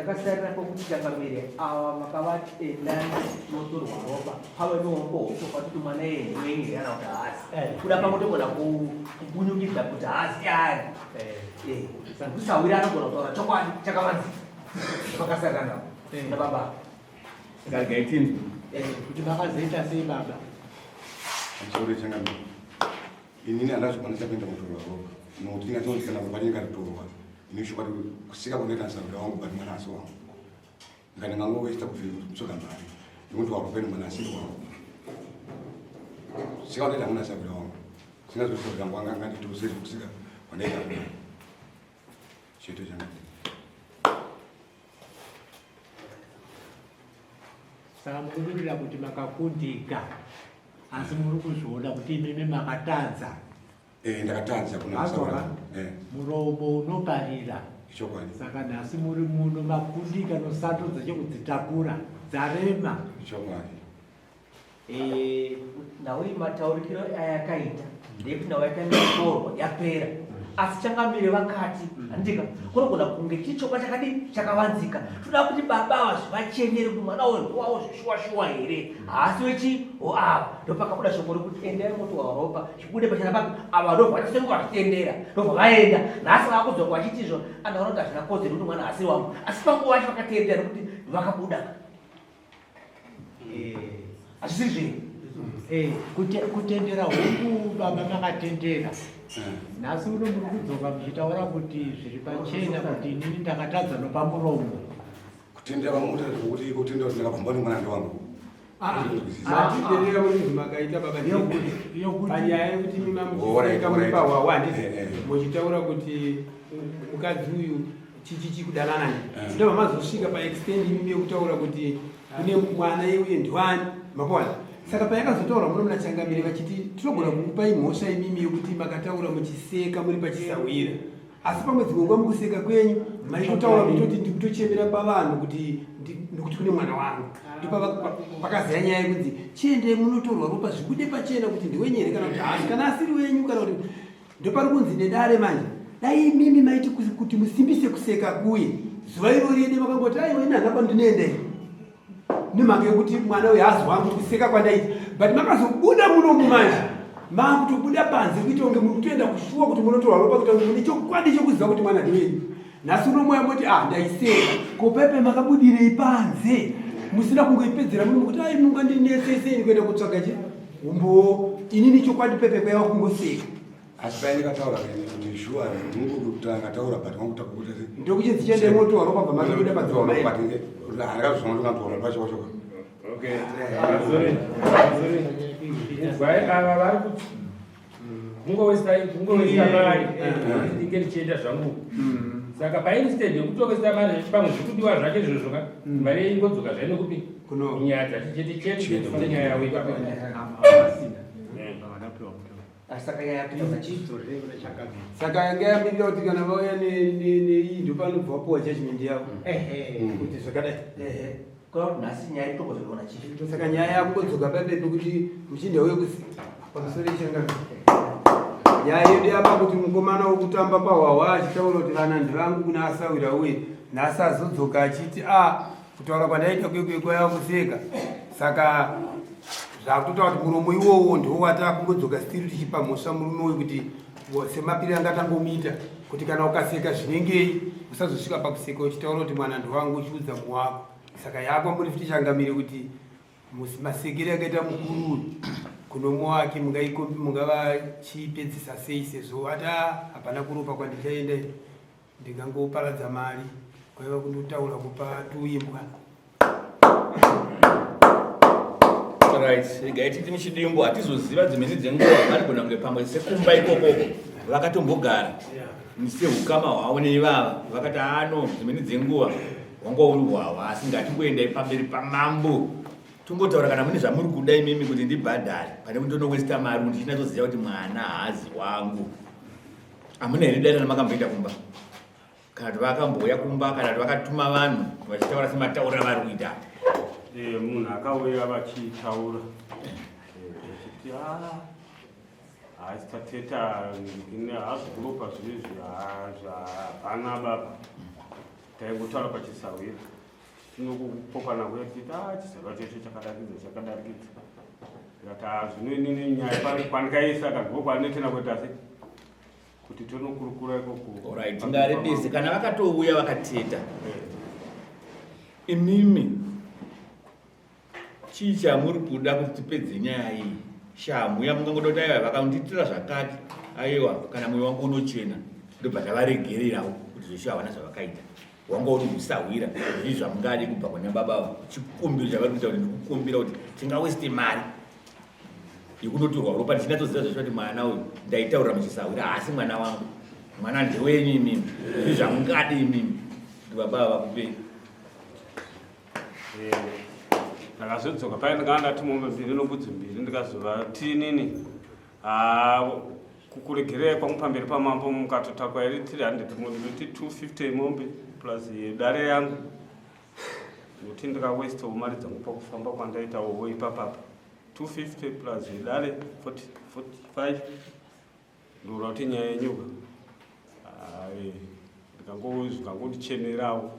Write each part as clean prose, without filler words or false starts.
takasarira pokuti chakamire awa makavati endani notorwa ropa pave nomboso kwatuti mwana yenwengi yana kuti haasi kuda pangotogona kubunyukidza kuti haasi ari kusawira anogona kutaura chokwadi chakavanzi pakasarira navo nababa gargaitini kuti vakazoita sei baba achiore changami inini andazokwanisa kuenda kutorwa ropa nokuti ndingatondikana kupatinga kutorwa inishuka kusika kunoita nsabira wangu bati mwana asi wangu ngani ngangowesta kufika kutsoka mbali nekuti warupeni mwana asiri wangu sika kunoita mwana sabira wangu sinazosoka ngwanga ngati tusiri kusika kunoita chito changati saka mukumirira kuti makakundika asi muri kuzviona kuti imimi makatadza ndakatadza kuna muromo unoparira chokwadi saka nhasi muri muno makundika nosandudza chekudzitakura dzarema chokwadi nawe mataurikiro ayakaita ndekuti nawe yakamitorwa yapera asi changamire vakati handika kunogona kunge chichokwa chakadii chakavanzika toda kuti baba vachenjere kuti mwana wavo zvishuwa here haasi wechi ava ndopakabuda shoko rekuti endai moto waropa chibude pachana papi ava ndobva vachisenguka vachitendera ndobva vaenda nhasi vakudzoka vachitizvo andaona kuti hazvina kodzero kuti mwana asiri wangu asi panguva vacho vakatendera nekuti vakabuda hazvisiri zvinhu kutendera huku baba makatendera nhasi uno muri kudzoka muchitaura kuti zviri pachena kuti inini ndakatadza nopamuromo kutendera vamuta kuti kutendera kuti ndakabvamba nemwana wangu atitenderera kuti makaita baba panyaya yekuti mimamuika mupahwawandi muchitaura kuti mukadzi uyu chichichi kudanana ndobva mazosvika paextendi imimi yekutaura kuti kune mwana yeuye ndiwani mapona saka payakazotaura muno munachangamire vachiti tinogona kukupai mhosva imimi yekuti makataura muchiseka muri pachisawira asi pamwe dzimwe nguva mukuseka kwenyu maitotaura mutoti ndikutochemera pavanhu kuti nekuti kune mwana wangu ndopakazaya nyaya yekunzi chiendei munotorwa ropa zvibude pachena kuti ndiwenyere kana kuti hasi kana asiri wenyu kana kuti ndopari kunzi nedare manje dai imimi maiti kuti musimbise kuseka kuye zuva iro riende makangoti aiwa ina nhapa ndinoendei nemhaka yekuti mwana uyu haazwangu kuti kuseka kwandaita but makazobuda munomu manje makutobuda panze kuita kunge muri kutoenda kushuwa kuti munotorwa ropa kuita kunge mune chokwadi chokuziva kuti mwana ndiwenyu nhasi unomoya moti ndaiseka kopepe makabudirei panze musina kungoipedzera muno kuti ai mungandineseseni kuenda kutsvaga umbo inini chokwadi pepe kwaiva kungoseka asi paindikataura kuti shuwa ndingokutangataura but wangutakukuta ndokuchinzi chiendei motorwa ropa bva mazobuda panze handikazosona ndingatora pachokochoka ava vari kuti kungowesta mari ndinge ndichienda zvangu saka painstead yekutowesta mari pamwe zvikudiwa zvacho izvozvo ka mari ingodzoka zvaino kupi nyaya dzachicheti chete nyaya yawe saka yanga yamirira kuti kana vauya neii ndopanobva wapuwa judgment yavo kuti zvakadai nhasi nyaya itokozokona chii saka nyaya yakungodzoka papepe kuti muchindauye pamusoro ichanga nyaya yedu yapa kuti mukomana wokutamba pahwahwa achitaura kuti vana ndivangu kuna asawira uye nhasi azodzoka achiti kutaura kwandaita kwekwekwaya kuseka saka zvakutotaura kuti muromo iwowo ndowata kungodzoka stiri tichipa mhosva murume uyu kuti semapiri angatangomita kuti kana ukaseka zvinengei usazosvika pakuseka uchitaura kuti mwana ndiwangu uchiudza muwako saka yako muri tichangamire kuti masekere akaita mukuru kunomo wake mungava chipedzisa sei sezvo ati hapana kuropa kwandichaenda ndingangoparadza mari kwaiva kundotaura kupa tuimbwa right regai titi muchidimbo hatizoziva dzimweni dzenguva vanogona kunge pamwe sekumba ikokoko vakatombogara sehukama hwavo neivava vakati dzimweni dzenguva wanga uri hwahwa asi ngatingoendai pamberi pamambo tongotaura kana mune zvamuri kuda imimi kuti ndibhadhare pane kuti ndonowesta mari kuti chinatoziva kuti mwana haazi wangu hamuna here dai makamboita kumba kana kuti vakambouya kumba kana kuti vakatuma vanhu vachitaura semataurira vari kuita munhu akauya vachitaura achiti haasi tateta haasi kuropa zvinezvi hapana baba taingotara pachisawira tinokupokana kuyatita chisava checho chakadarikidza tikati zvinoinini nyaya pandikaisa kandikokwanetena kuitase kuti tonokurukura ikoko. Alright, tingarebese kana vakatouya vakateta imimi chii chamuri kuda kuti tipedze nyaya iyi shamuya mungangoda kuti aiwa vakanditira zvakati aiwa kana mwoyo wangu unochena ndobva ndavaregererawo kuti zveshe havana zvavakaita wanga uri kusawira zvii zvamungade kubva kuna baba chikumbiro chavari kuita kuti ndikukumbira kuti tingaweste mari yekunotorwa ropa ndichinatsoziva zveshe kuti mwana uyu ndaitaurira muchisawira asi mwana wangu mwana ndewenyu imimi zvii zvamungade imimi kuti baba vakupei. Ndakazodzoka paya ndanga ndati mombe mbiri nobudzi mbiri ndikazova tinini kukuregerera kwangu pamberi pamambo mukatotakwa iri 300 muti 250 mombe plus dare yangu nokuti ndikawestewo mari dzangu pakufamba kwandaitawo ipapapa 250 plus dare 45 ndora kuti nyaya yenyuka zvikangondichenerawo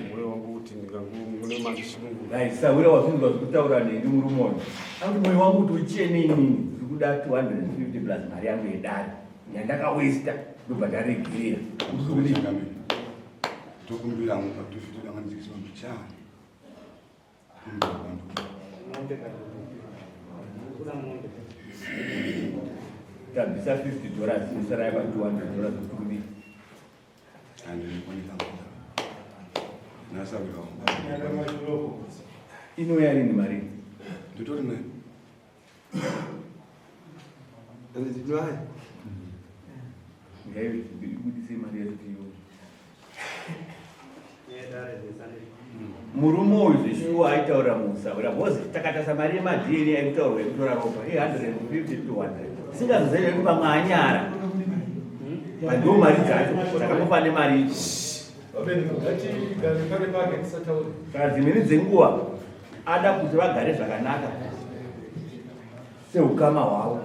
mwoyo wangu kuti ndikangune mazishungu sawira wazvinzwa zvekutaura neni murume uyu akuti mwoyo wangu kuti uchene inini ndiri kuda 250 plus mari yangu yedare yandakawesta ndobva ndaregerera tokumbira pa 250 angandikiswa mbichana tabvisa $50 isarai pa $200 kuri inouya rini mari nditori nayo andizinoaya ngaibudise mari yatutiyo murume uyu zveshuwa aitaura musawira bhozi takatasa mari yemadhini aikutaurwa yekutora ropa 150 to 100 singazozaive kuti pamwe anyara pandiwo mari dzacho saka pane mari kana dzimweni dzenguva ada kuti vagare zvakanaka seukama hwavo.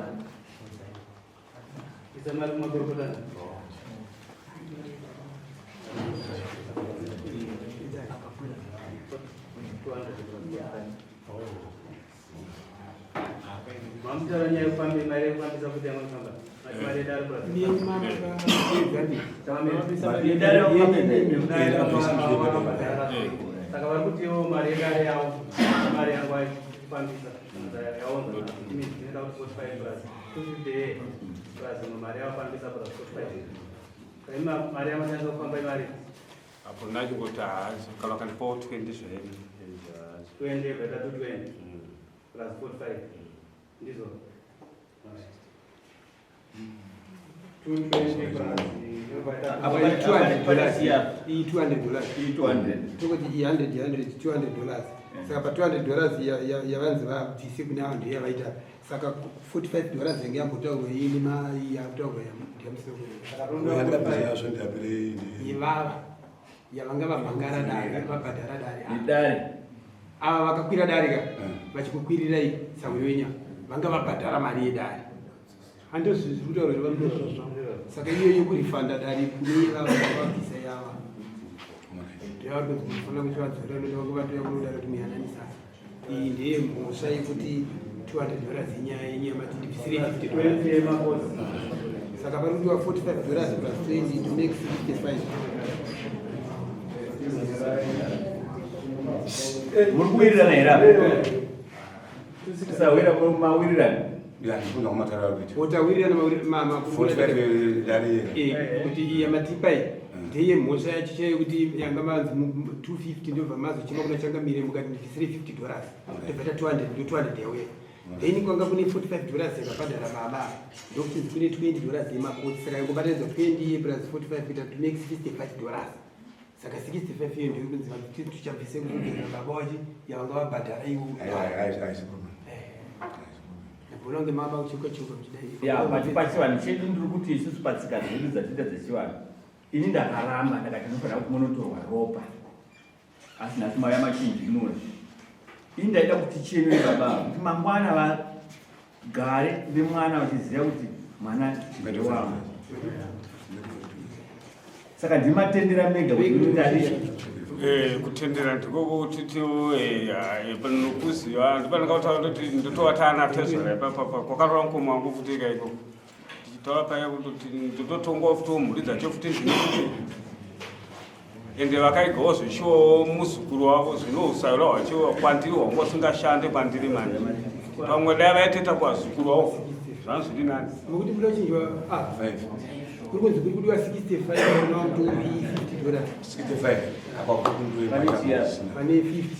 Saka vari kutiwo mari yedare yavo mari yangu aifambisa yaonza inoenda kuti 45 plus 250 plus mari yavafambisa plus 45 kaima mari yamashandisa kufamba imari apo ndachingoti hazi kana vakandipawo 20 zvaeni 20 beta 20 plus 45 ndizo 220 plus apa $200 tokoti $200 saka pa $200 yavanzi vabvise kune avo ndiyo yavaita saka $45 yange yambotaurwa ini yataurwa ivava yavanga vamhangara dare vabhadhara dare ava vakakwira dare ka vachikukwirirai sawiro wenyama vanga vabhadhara mari yedare handozvizi kutaura kuti vamdozvazva saka iyoyo kurifanda dare kune ivava vabvisa yava ndiyavatofanira kuti vadzora noti vange vatoya kunoda kuti muyananisa iyi ndeye mhosva yekuti $200 inyaya yenyama tidibvisire $50 saka pari kudiwa $45 plus 20 to make 55 muri kuwirirana here tisawira mawirirana otawirirana kuti iya matipai ndeye mhosva yacho chaiyo kuti yanga manzi 250 ndobva mazochima kuna changamire mukati ndibvisire $50 ndobvata 200 ndo 200 yauya then kwanga kune $45 yakabhadhara baba ndokuti kune $20 yemakoti saka yangobatanidzwa 20 plus 45 kuita to make $65 saka 65 iyo ndiyo kunzi tuchabvise kurumbirira baba wachi yavanga vabhadhara ivo bonange mama uchiuka ya pachivanhu chedu ndiri kuti isusu patsika dzedu dzatiita dzechivanhu ini ndakaramba ndakati ndinofanira kuti munotorwa ropa asi nhasi mauya machinjinura ini ndaida kuti chienure baba kuti mangwana vagare vemwana vachiziva kuti mwana ndewangu Saka ndimatendera mega kuti ari kutendera ndikokuti panokuziva ndipana kautaura kuti ndotovatana tezvara ipapa kwakatora mukoma wangu kutika iko tichitaura paya kuti ndototonga futi mhuri dzacho futi ndinekuti ende vakaigawo zvishuwo muzukuru wavo zvino usaira hwacho kwandiri hwangu wasingashande kwandiri mani pamwe dai vaiteta kwazukuru wavo zvanu zviri nani nokuti munochinjwa 5 kuri kunzi kuri kudiwa 65 nokuti $50 65 apa kundu pane 50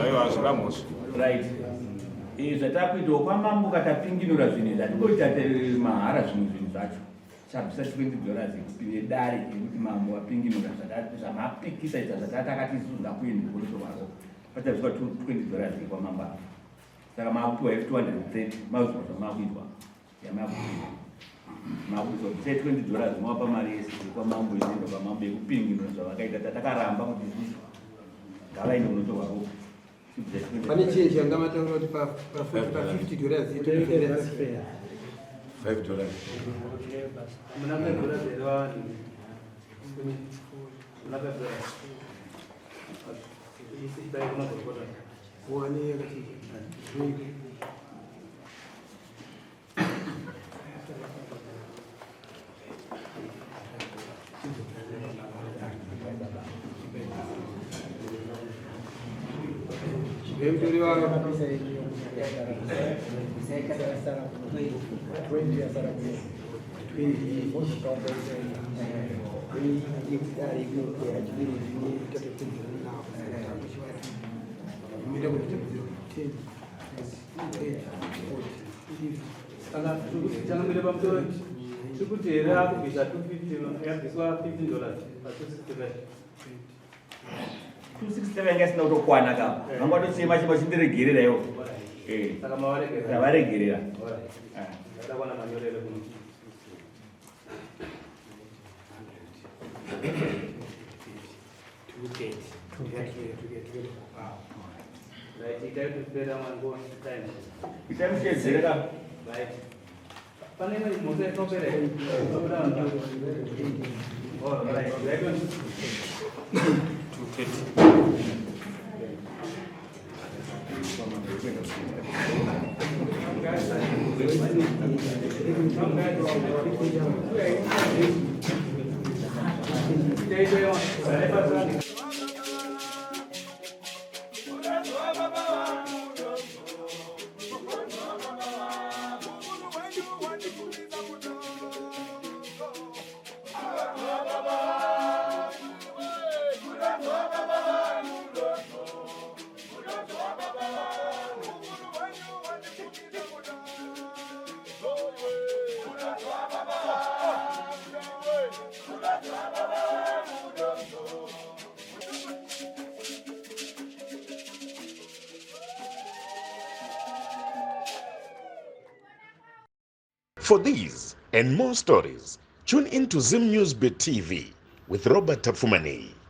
aiwa zviramos right zvatakuitawo kwamambo katapinginura zvinhu zvatingoita mahara zvinhu zvacho chabvisa $20 kupinde dare yekuti mambo apinginura zvamapikisa ita zvatatakatisuza kuenda kunotovaroko pachabviswa $20 kwamambo apo saka makupiwa $230 mazuva zvamakuitwa yamakuita makuitwa $20 mawapa mari yese kwamambo inoenda kwamambo yekupinginura zvavakaita tatakaramba kuti isusu ngavaende kunotovaroko pane chenji yanga mataura kuti pa $50 $5 Sikutera kubisa $250 yabiswa $15 $267 ngasina kutokwana kapa vangatosema chima chindiregerera iwo saka mavaregerera tavaregerera ndakwana manyorero kuno right itai kupera mango time itamuchedzereka right pane imwe moto yatinopera For these and more stories, tune in to Zim News Beat TV with Robert Tafumani.